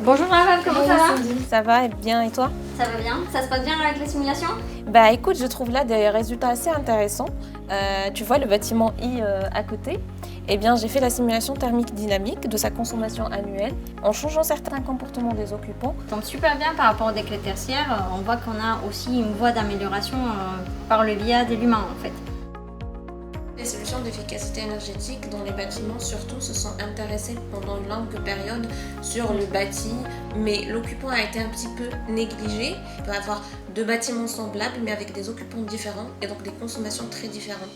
Bonjour Raval, comment ça va? Ça va bien et toi? Ça va bien. Ça se passe bien avec les simulations? Bah écoute, je trouve là des résultats assez intéressants. Tu vois le bâtiment I à côté. Eh bien, j'ai fait la simulation thermique dynamique de sa consommation annuelle en changeant certains comportements des occupants. Ça tombe super bien par rapport aux décrets tertiaires. On voit qu'on a aussi une voie d'amélioration par le biais de l'humain en fait. Les solutions d'efficacité énergétique dans les bâtiments surtout se sont intéressées pendant une longue période sur le bâti, mais l'occupant a été un petit peu négligé. Il peut y avoir deux bâtiments semblables mais avec des occupants différents et donc des consommations très différentes.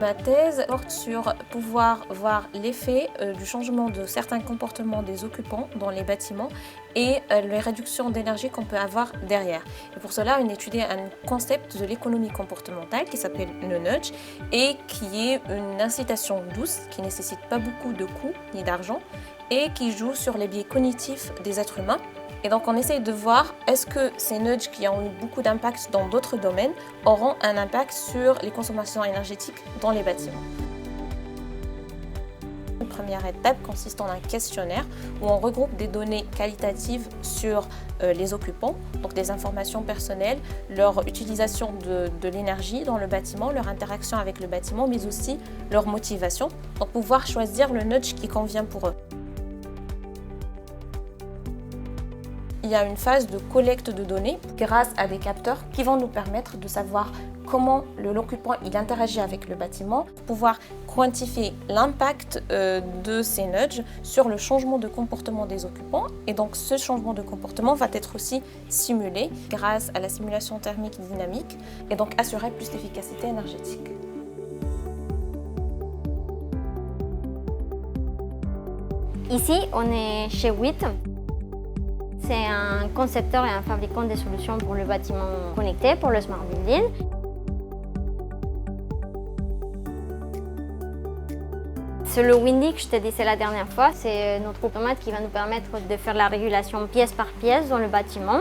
Ma thèse porte sur pouvoir voir l'effet du changement de certains comportements des occupants dans les bâtiments et les réductions d'énergie qu'on peut avoir derrière. Et pour cela, on a étudié un concept de l'économie comportementale qui s'appelle le nudge et qui est une incitation douce qui ne nécessite pas beaucoup de coûts ni d'argent et qui joue sur les biais cognitifs des êtres humains. Et donc on essaye de voir est-ce que ces nudges qui ont eu beaucoup d'impact dans d'autres domaines auront un impact sur les consommations énergétiques dans les bâtiments. La première étape consiste en un questionnaire où on regroupe des données qualitatives sur les occupants, donc des informations personnelles, leur utilisation de l'énergie dans le bâtiment, leur interaction avec le bâtiment, mais aussi leur motivation, pour pouvoir choisir le nudge qui convient pour eux. Il y a une phase de collecte de données grâce à des capteurs qui vont nous permettre de savoir comment l'occupant interagit avec le bâtiment, pouvoir quantifier l'impact de ces nudges sur le changement de comportement des occupants. Et donc ce changement de comportement va être aussi simulé grâce à la simulation thermique dynamique et donc assurer plus d'efficacité énergétique. Ici, on est chez WIT. C'est un concepteur et un fabricant de solutions pour le bâtiment connecté, pour le Smart Building. C'est le Windy que je te disais la dernière fois, c'est notre automate qui va nous permettre de faire la régulation pièce par pièce dans le bâtiment.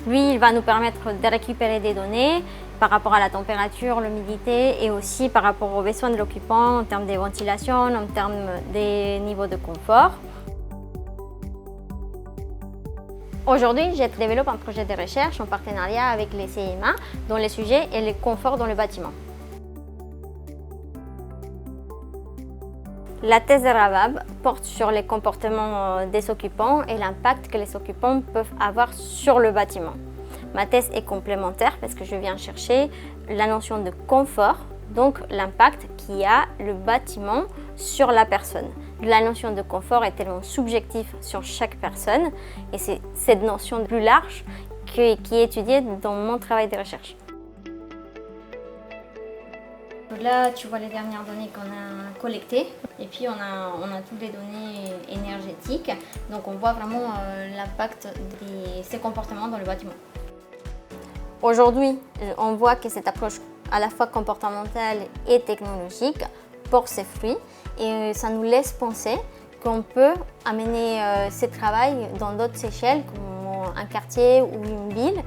Lui, il va nous permettre de récupérer des données par rapport à la température, l'humidité et aussi par rapport aux besoins de l'occupant en termes de ventilation, en termes des niveaux de confort. Aujourd'hui, je développe un projet de recherche en partenariat avec les CMA dont le sujet est le confort dans le bâtiment. La thèse de Rabab porte sur les comportements des occupants et l'impact que les occupants peuvent avoir sur le bâtiment. Ma thèse est complémentaire parce que je viens chercher la notion de confort, donc l'impact qu'il y a le bâtiment sur la personne. La notion de confort est tellement subjective sur chaque personne et c'est cette notion plus large qui est étudiée dans mon travail de recherche. Là, tu vois les dernières données qu'on a collectées et puis on a toutes les données énergétiques. Donc on voit vraiment l'impact de ces comportements dans le bâtiment. Aujourd'hui, on voit que cette approche à la fois comportementale et technologique porte ses fruits et ça nous laisse penser qu'on peut amener ce travail dans d'autres échelles comme un quartier ou une ville.